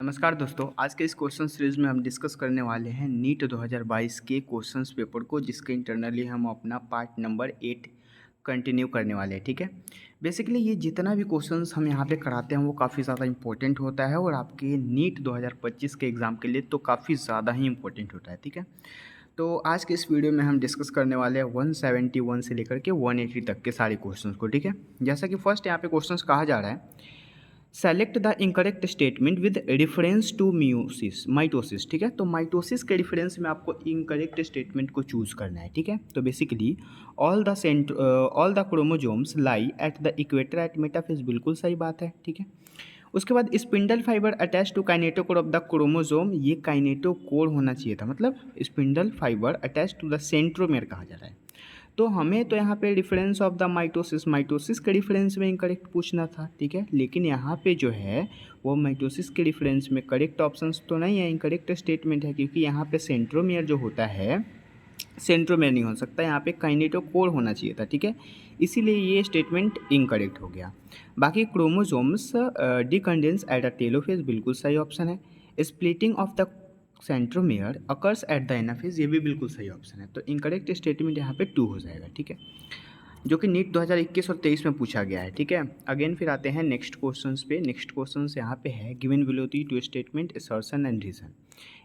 नमस्कार दोस्तों, आज के इस क्वेश्चन सीरीज में हम डिस्कस करने वाले हैं नीट 2022 के क्वेश्चंस पेपर को, जिसके इंटरनली हम अपना पार्ट नंबर 8 कंटिन्यू करने वाले हैं। ठीक है, बेसिकली ये जितना भी क्वेश्चंस हम यहाँ पे कराते हैं वो काफ़ी ज़्यादा इंपॉर्टेंट होता है और आपके नीट 2025 के एग्ज़ाम के लिए तो काफ़ी ज़्यादा ही इंपॉर्टेंट होता है। ठीक है, तो आज के इस वीडियो में हम डिस्कस करने वाले हैं 171 से लेकर के 180 तक के सारे क्वेश्चंस को। ठीक है, जैसा कि फर्स्ट यहाँ पे क्वेश्चंस कहा जा रहा है, select the incorrect statement with reference to म्यूसिस माइटोसिस। ठीक है, तो माइटोसिस के रेफरेंस में आपको इनकरेक्ट स्टेटमेंट को चूज करना है। ठीक है, तो basically all the chromosomes lie at the equator at metaphase, बिल्कुल सही बात है। ठीक है, उसके बाद spindle fibre attach to kinetochore of the chromosome, ये काइनेटोकोर होना चाहिए था, मतलब spindle fibre attach to the centromere कहा जा रहा है। तो हमें तो यहाँ पे डिफरेंस ऑफ द माइटोसिस के डिफरेंस में इनकरेक्ट पूछना था। ठीक है, लेकिन यहाँ पे जो है वो माइटोसिस के डिफरेंस में करेक्ट ऑप्शंस तो नहीं है, इनकरेक्ट स्टेटमेंट है, क्योंकि यहाँ पे सेंट्रोमियर जो होता है, सेंट्रोमियर नहीं हो सकता, यहाँ पे काइनेटोकोर होना चाहिए था। ठीक है, इसीलिए ये स्टेटमेंट इनकरेक्ट हो गया। बाकी क्रोमोसोम्स डिकंडेंस एट अ टेलोफेज, बिल्कुल सही ऑप्शन है। Splitting of the centromere occurs at the anaphase, ये भी बिल्कुल सही ऑप्शन है। तो इनकरेक्ट स्टेटमेंट यहाँ पे 2 हो जाएगा। ठीक है, जो कि नीट 2021 और 23 में पूछा गया है। ठीक है, अगेन फिर आते हैं नेक्स्ट क्वेश्चंस पे। नेक्स्ट क्वेश्चंस यहाँ पे है given below the two statement assertion and reason.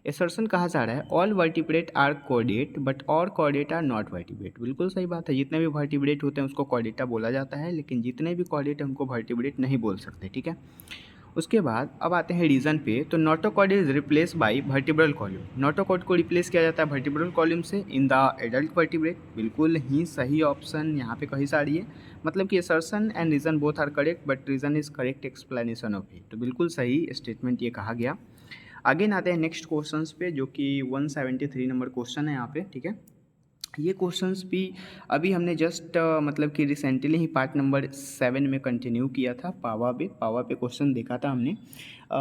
Assertion कहा जा रहा है all vertebrate are chordate but और कॉर्डेट आर नॉट वर्टिब्रेट, बिल्कुल सही बात है। जितने भी वर्टिब्रेट होते हैं उसको कॉर्डेटा बोला जाता है, लेकिन जितने भी कॉर्डेट हैं उनको वर्टिब्रेट नहीं बोल सकते। ठीक है, उसके बाद अब आते हैं रीज़न पे। तो notochord is replace by vertebral column, notochord को रिप्लेस किया जाता है वर्टिब्रल कॉलम से इन द एडल्ट वर्टिब्रेट, बिल्कुल ही सही ऑप्शन यहाँ पे कही सारी है। मतलब कि assertion and reason both are correct but reason is correct explanation of it, तो बिल्कुल सही स्टेटमेंट ये कहा गया। आगे आते हैं नेक्स्ट क्वेश्चंस पे, जो कि 173 नंबर क्वेश्चन है यहाँ पे। ठीक है, ये क्वेश्चंस भी अभी हमने जस्ट मतलब कि रिसेंटली ही पार्ट नंबर 7 में कंटिन्यू किया था। पावा पे क्वेश्चन देखा था हमने।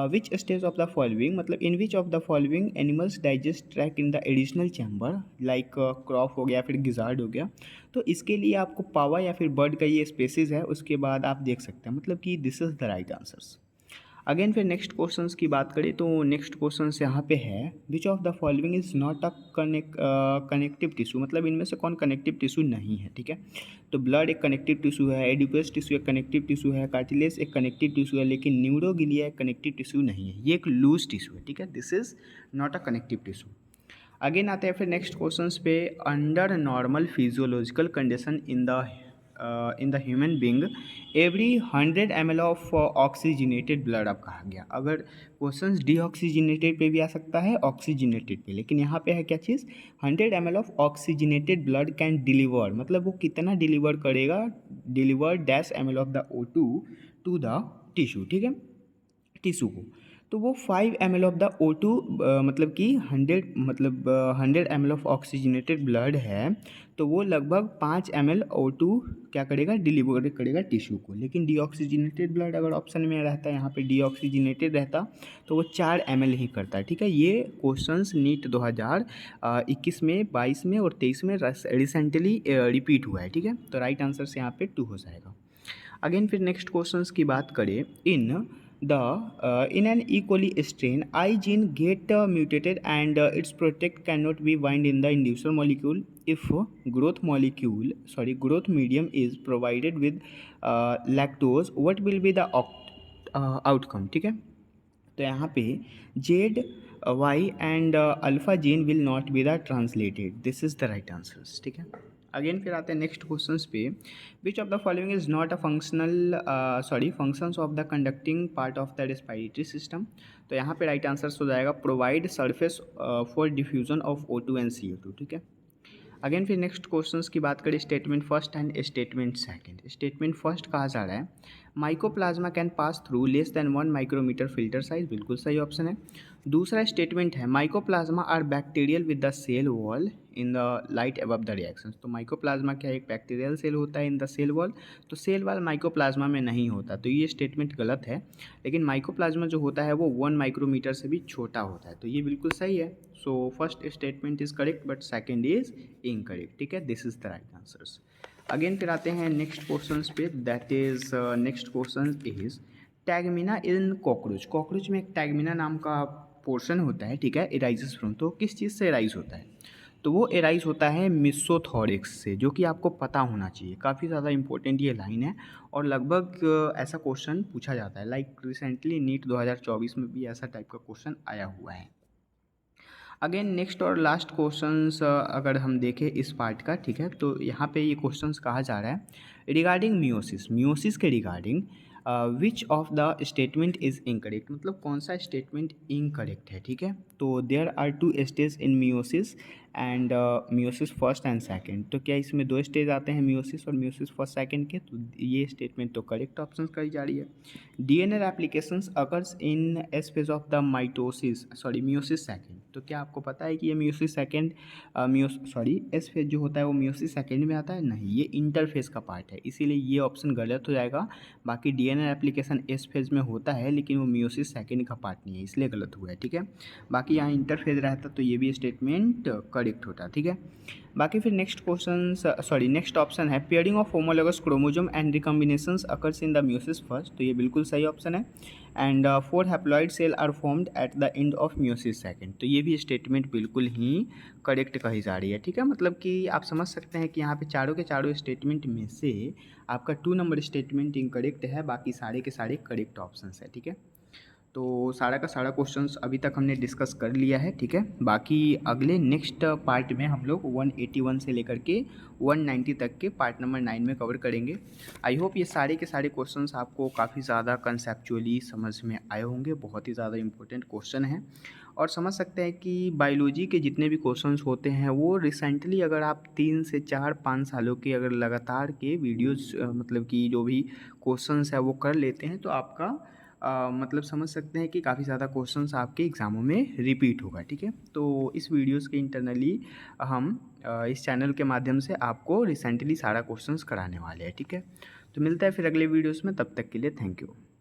Which stage of the following, मतलब in which of the following animals digest track in the additional chamber, like crop हो गया, फिर गिजार्ड हो गया। तो इसके लिए आपको पावा या फिर बर्ड का ये स्पेसिस है, उसके बाद आप देख सकते हैं, मतलब कि this is the right answers. Again फिर नेक्स्ट क्वेश्चंस की बात करें तो नेक्स्ट क्वेश्चंस यहाँ पे है विच of the following is not a connective tissue, मतलब इनमें से कौन कनेक्टिव टिश्यू नहीं है। ठीक है, तो ब्लड एक कनेक्टिव टिश्यू है, एडिपोस टिश्यू एक कनेक्टिव टिश्यू है, कार्टिलेज एक कनेक्टिव टिश्यू है, लेकिन न्यूरोगिलिया एक कनेक्टिव टिश्यू नहीं है, ये एक लूज टिश्यू है। ठीक है, this is not a connective tissue. Again आते हैं फिर नेक्स्ट क्वेश्चंस पे। Under normal physiological condition in the human being every 100 ml of oxygenated blood अब कहा गया। अगर क्वेश्चंस डीऑक्सीजनेटेड पे भी आ सकता है, ऑक्सीजनेटेड पे, लेकिन यहाँ पे है क्या चीज़, 100 ml of oxygenated blood can deliver, मतलब वो कितना डिलीवर करेगा, deliver dash ml of the O2 to the tissue. ठीक है, टिश्यू को, तो वो 5 ml ऑफ द O2 मतलब कि 100 ml ऑफ ऑक्सीजनेटेड ब्लड है, तो वो लगभग 5 ml O2 क्या करेगा, डिलीवर करेगा टिश्यू को। लेकिन डीऑक्सीजनेटेड ब्लड अगर ऑप्शन में रहता है, यहाँ पे डीऑक्सीजनेटेड रहता तो वो 4 ml ही करता है। ठीक है, ये क्वेश्चंस नीट 2021 में, 22 में और 23 में रिसेंटली रिपीट हुआ है। ठीक है, तो राइट आंसर से यहाँ पे 2 हो जाएगा। अगेन फिर नेक्स्ट क्वेश्चंस की बात करें, in an E. coli strain, I gene get mutated and its protect cannot be bind in the inducer molecule if growth medium is provided with lactose, what will be the outcome। ठीक है, तो यहाँ पे Z Y and alpha gene will not be the translated, this is the right answers. ठीक है, again फिर आते हैं नेक्स्ट क्वेश्चंस पे। Which of the following is not a functions of the conducting part of the respiratory system. तो यहाँ पे right answers हो जाएगा provide surface for diffusion of O2 and CO2। ठीक है, अगेन फिर नेक्स्ट क्वेश्चंस की बात करें, statement first and statement second. Statement first कहा जा रहा है mycoplasma can pass through less than 1 micrometre filter size, बिल्कुल सही ऑप्शन है। दूसरा स्टेटमेंट है mycoplasma are bacterial with the cell wall in the light above the reactions. तो माइकोप्लाज्मा क्या एक बैक्टीरियल सेल होता है इन द सेल वॉल, तो सेल वॉल माइकोप्लाज्मा में नहीं होता, तो ये स्टेटमेंट गलत है। लेकिन माइकोप्लाज्मा जो होता है वो 1 माइक्रोमीटर से भी छोटा होता है, तो ये बिल्कुल सही है। So first statement is correct but second is incorrect. ठीक है, this is the right answers. Again फिर आते हैं नेक्स्ट क्वेश्चन पे, that is next question is tegmina in cockroach, cockroach में एक टैगमिना नाम का पोर्शन होता है, ठीक है, एराइजेस फ्रॉम, तो किस चीज़ से एराइज होता है? तो वो एराइज होता है मिसोथोरिक्स से, जो कि आपको पता होना चाहिए। काफ़ी ज़्यादा इंपॉर्टेंट ये लाइन है और लगभग ऐसा क्वेश्चन पूछा जाता है। लाइक रिसेंटली नीट 2024 में भी ऐसा टाइप का क्वेश्चन आया हुआ है। अगेन नेक्स्ट और लास्ट क्वेश्चंस अगर हम देखें इस पार्ट का, ठीक है, तो यहाँ पे ये क्वेश्चंस कहा जा रहा है रिगार्डिंग मियोसिस, मियोसिस के regarding which of the statement is incorrect, मतलब कौन सा स्टेटमेंट इनकरेक्ट है, ठीक है। तो there are two stage in meiosis and meiosis first and second, तो क्या इसमें दो स्टेज आते हैं मियोसिस और मियोसिस फर्स्ट सेकंड के? तो ये स्टेटमेंट तो करेक्ट ऑप्शन कही जा रही है। DNA replications occurs in S phase of the mitosis, sorry meiosis second, तो क्या आपको पता है कि ये मियोसिस सेकंड एस फेज जो होता है वो मियोसिस सेकंड में आता है? नहीं, ये इंटरफेज का पार्ट है, इसीलिए ये ऑप्शन गलत हो जाएगा। बाकी डीएनए रेप्लिकेशन एस फेज में होता है लेकिन वो मियोसिस सेकंड का पार्ट नहीं है, इसलिए गलत हुआ है, ठीक है। बाकी यहाँ इंटरफेज रहता तो ये भी स्टेटमेंट करेक्ट होता, ठीक है। बाकी फिर next question, sorry next option है pairing of homologous chromosome and recombinations occurs in the meiosis first, तो ये बिल्कुल सही ऑप्शन है। And 4 haploid cell are formed at the end of meiosis second, तो ये भी स्टेटमेंट बिल्कुल ही करेक्ट कही जा रही है, ठीक है। मतलब कि आप समझ सकते हैं कि यहाँ पे चारों के चारों स्टेटमेंट में से आपका 2 नंबर स्टेटमेंट इनकरेक्ट है, बाकी सारे के सारे करेक्ट ऑप्शंस है, ठीक है। तो सारा का सारा क्वेश्चंस अभी तक हमने डिस्कस कर लिया है, ठीक है। बाकी अगले नेक्स्ट पार्ट में हम लोग 181 से लेकर के 190 तक के पार्ट नंबर 9 में कवर करेंगे। आई होप ये सारे के सारे क्वेश्चंस आपको काफ़ी ज़्यादा कंसेप्चुअली समझ में आए होंगे, बहुत ही ज़्यादा इंपॉर्टेंट क्वेश्चन है। और समझ सकते हैं कि बायोलॉजी के जितने भी क्वेश्चंस होते हैं वो रिसेंटली अगर आप 3 से 4-5 सालों के अगर लगातार के वीडियोज़ मतलब कि जो भी क्वेश्चंस है वो कर लेते हैं तो आपका मतलब समझ सकते हैं कि काफ़ी ज़्यादा क्वेश्चंस आपके एग्ज़ामों में रिपीट होगा, ठीक है। तो इस वीडियोस के इंटरनली हम इस चैनल के माध्यम से आपको रिसेंटली सारा क्वेश्चंस कराने वाले हैं, ठीक है। तो मिलता है फिर अगले वीडियोस में, तब तक के लिए थैंक यू।